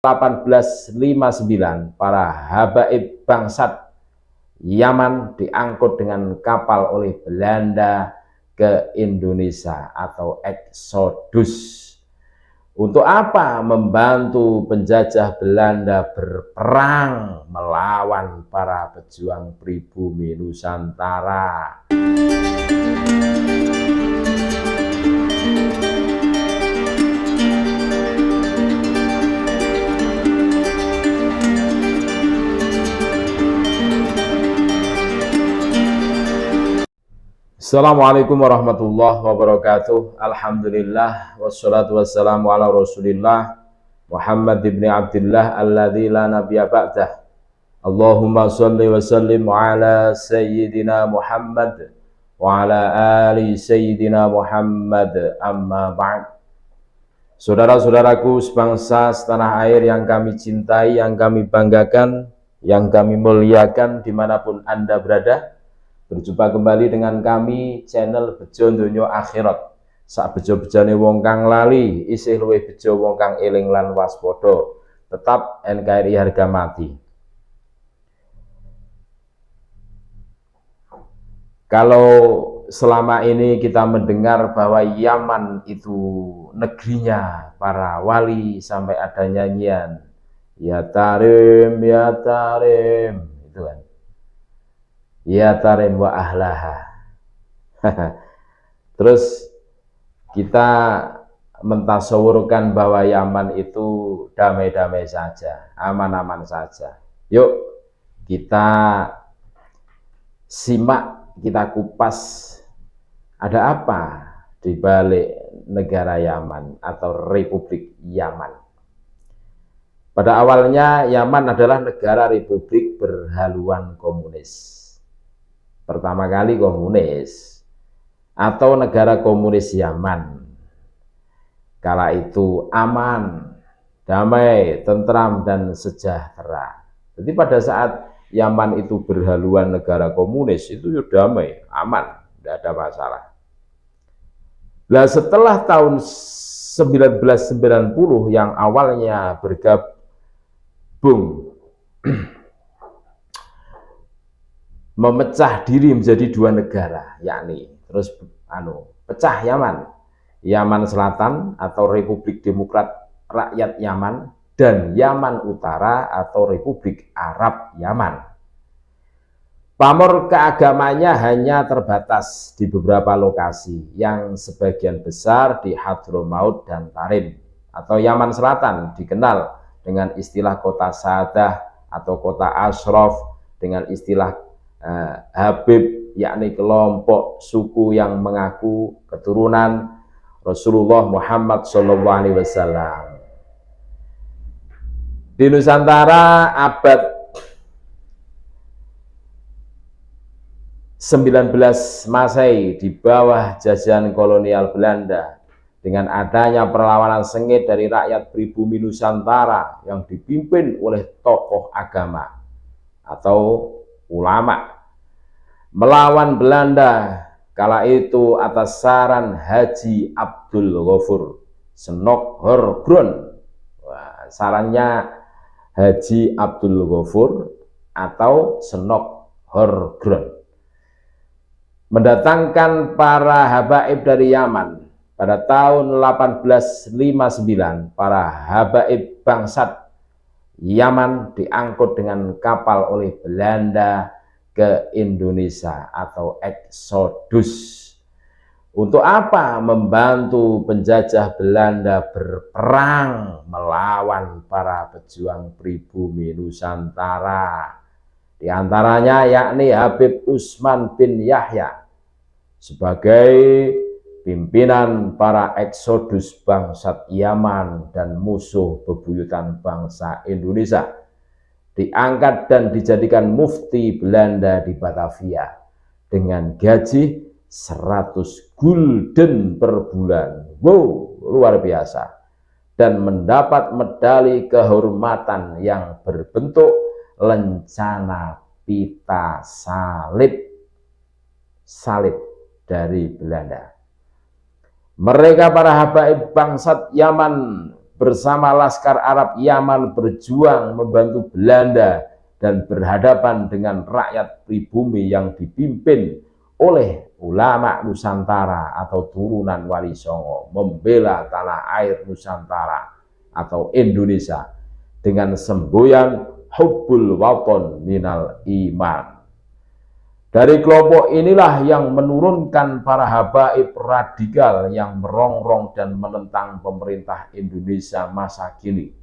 1859 para habaib bangsat Yaman diangkut dengan kapal oleh Belanda ke Indonesia atau eksodus. Untuk apa? Membantu penjajah Belanda berperang melawan para pejuang pribumi Nusantara. Assalamualaikum warahmatullahi wabarakatuh. Alhamdulillah wassalatu wassalamu ala Rasulillah Muhammad ibn Abdullah alladzi la nabiyya ba'dah. Allahumma shalli wa sallim ala sayyidina Muhammad wa ala ali sayyidina Muhammad, amma ba'd. Saudara-saudaraku sebangsa setanah air yang kami cintai, yang kami banggakan, yang kami muliakan dimanapun Anda berada, berjumpa kembali dengan kami channel Bejo Donya Akhirat. Sak bejo-bejane wong kang lali isih luwih bejo wong kang eling lan waspada. Tetap NKRI harga mati. Kalau selama ini kita mendengar bahwa Yaman itu negerinya para wali, sampai ada nyanyian ya tarim itu kan, ya tarim wa ahlaha. Terus kita mentasawurkan bahwa Yaman itu damai-damai saja, aman-aman saja. Yuk kita simak, kita kupas ada apa di balik negara Yaman atau Republik Yaman. Pada awalnya Yaman adalah negara republik berhaluan komunis. Pertama kali komunis atau negara komunis Yaman. Kala itu aman, damai, tentram, dan sejahtera. Jadi pada saat Yaman itu berhaluan negara komunis, itu ya damai, aman, tidak ada masalah. Nah, setelah tahun 1990 yang awalnya bergabung memecah diri menjadi dua negara, yakni terus pecah Yaman Selatan atau Republik Demokrat Rakyat Yaman, dan Yaman Utara atau Republik Arab Yaman. Pamor keagamanya hanya terbatas di beberapa lokasi, yang sebagian besar di Hadramaut dan Tarim. Atau Yaman Selatan dikenal dengan istilah kota Saadah atau kota Ashraf, dengan istilah Habib, yakni kelompok suku yang mengaku keturunan Rasulullah Muhammad SAW. Di Nusantara abad 19 Masehi, di bawah jajahan kolonial Belanda, dengan adanya perlawanan sengit dari rakyat pribumi Nusantara yang dipimpin oleh tokoh agama atau ulama melawan Belanda, kala itu atas saran Haji Abdul Ghafur Senokhorgrond. Sarannya Haji Abdul Ghafur atau Senokhorgrond mendatangkan para habaib dari Yaman. Pada tahun 1859 para habaib bangsat Yaman diangkut dengan kapal oleh Belanda ke Indonesia atau eksodus. Untuk apa? Membantu penjajah Belanda berperang melawan para pejuang pribumi Nusantara. Di antaranya yakni Habib Utsman bin Yahya sebagai pimpinan para eksodus bangsat Yaman dan musuh bebuyutan bangsa Indonesia. Diangkat dan dijadikan mufti Belanda di Batavia dengan gaji 100 gulden per bulan. Wow, luar biasa. Dan mendapat medali kehormatan yang berbentuk lencana pita salib dari Belanda. Mereka para habaib bangsat Yaman bersama laskar Arab Yaman berjuang membantu Belanda dan berhadapan dengan rakyat pribumi yang dipimpin oleh ulama Nusantara atau turunan Wali Songo, membela tanah air Nusantara atau Indonesia dengan semboyan hubbul waton minal iman. Dari kelompok inilah yang menurunkan para habaib radikal yang merongrong dan menentang pemerintah Indonesia masa kini,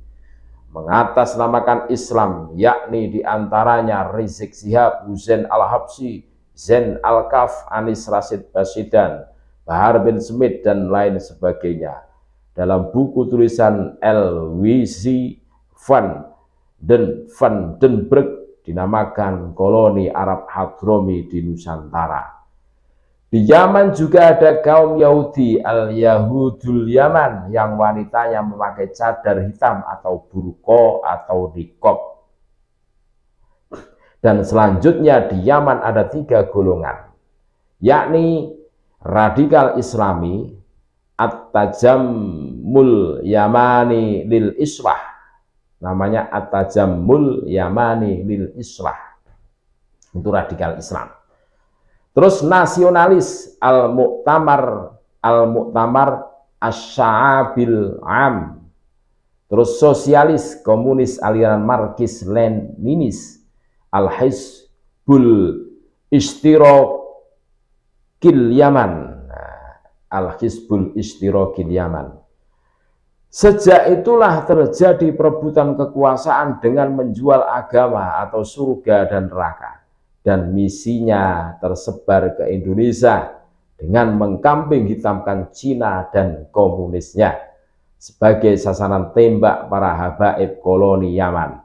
mengatasnamakan Islam, yakni diantaranya Rizik Syihab, Husain Al-Habsyi, Zain Al-Kaf, Anis Rashid Baswedan, Bahar bin Smith, dan lain sebagainya. Dalam buku tulisan L.W.C. van den Berg dinamakan koloni Arab Hadromi di Nusantara. Di Yaman juga ada kaum Yahudi al-Yahudul Yaman yang wanitanya memakai cadar hitam atau burqa atau niqab. Dan selanjutnya di Yaman ada 3 golongan, yakni radikal Islami, At-Tajammul Yamani lil Islah, namanya At-Tajammul Yamani lil Islah, itu radikal Islam. Terus nasionalis Al-Mu'tamar Asy-Sya'abil Am. Terus sosialis komunis aliran Marxis Leninis Al-Hizbul Ishtirakil Yaman, Al-Hizbul Ishtirakil Yaman. Sejak itulah terjadi perebutan kekuasaan dengan menjual agama atau surga dan neraka, dan misinya tersebar ke Indonesia dengan mengkambing hitamkan Cina dan komunisnya sebagai sasaran tembak para habaib koloni Yaman.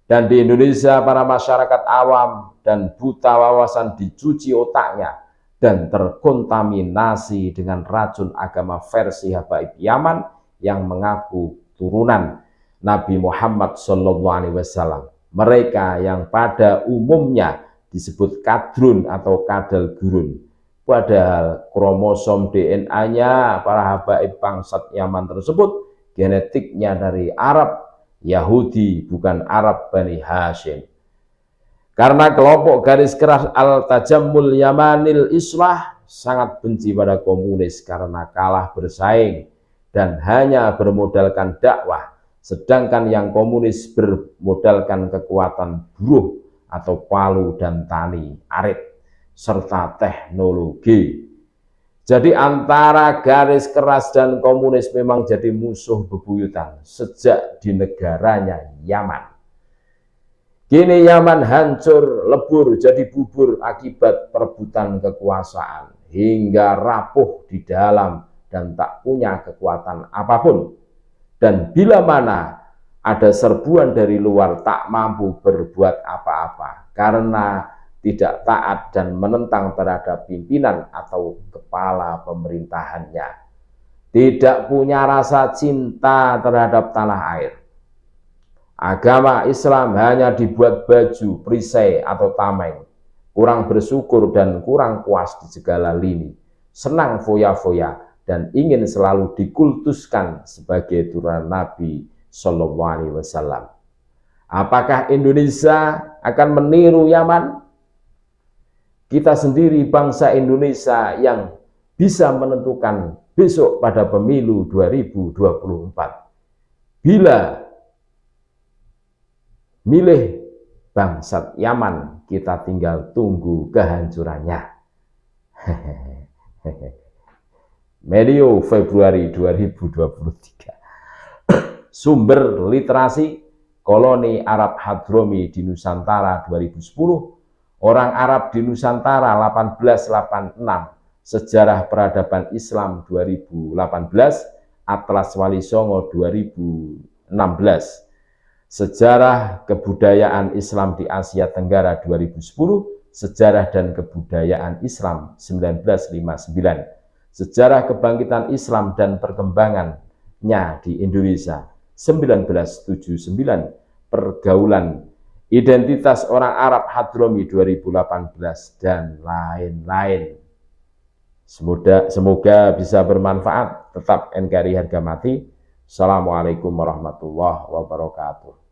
Dan di Indonesia para masyarakat awam dan buta wawasan dicuci otaknya dan terkontaminasi dengan racun agama versi habaib Yaman yang mengaku turunan Nabi Muhammad SAW. Mereka yang pada umumnya disebut kadrun atau kadal gurun, padahal kromosom DNA-nya para habaib bangsat Yaman tersebut genetiknya dari Arab Yahudi, bukan Arab Bani Hashim. Karena kelompok garis keras Al-Tajammul Yamanil Islah sangat benci pada komunis karena kalah bersaing dan hanya bermodalkan dakwah, sedangkan yang komunis bermodalkan kekuatan buruh atau palu dan tani arit serta teknologi. Jadi antara garis keras dan komunis memang jadi musuh bebuyutan sejak di negaranya Yaman. Kini Yaman hancur lebur jadi bubur akibat perebutan kekuasaan hingga rapuh di dalam dan tak punya kekuatan apapun. Dan bila mana ada serbuan dari luar tak mampu berbuat apa-apa karena tidak taat dan menentang terhadap pimpinan atau kepala pemerintahannya. Tidak punya rasa cinta terhadap tanah air. Agama Islam hanya dibuat baju, perisai atau tameng. Kurang bersyukur dan kurang puas di segala lini. Senang foya-foya dan ingin selalu dikultuskan sebagai turunan Nabi SAW. Apakah Indonesia akan meniru Yaman? Kita sendiri bangsa Indonesia yang bisa menentukan besok pada pemilu 2024. Bila milih bangsat Yaman, kita tinggal tunggu kehancurannya. Medio Februari 2023. Sumber literasi koloni Arab Hadromi di Nusantara 2010, orang Arab di Nusantara 1886, Sejarah Peradaban Islam 2018, Atlas Wali Songo 2016, Sejarah Kebudayaan Islam di Asia Tenggara 2010, Sejarah dan Kebudayaan Islam 1959, Sejarah Kebangkitan Islam dan Perkembangannya di Indonesia 1979, Pergaulan Identitas Orang Arab Hadromi 2018, dan lain-lain. Semoga bisa bermanfaat. Tetap NKRI harga mati. Assalamualaikum warahmatullahi wabarakatuh.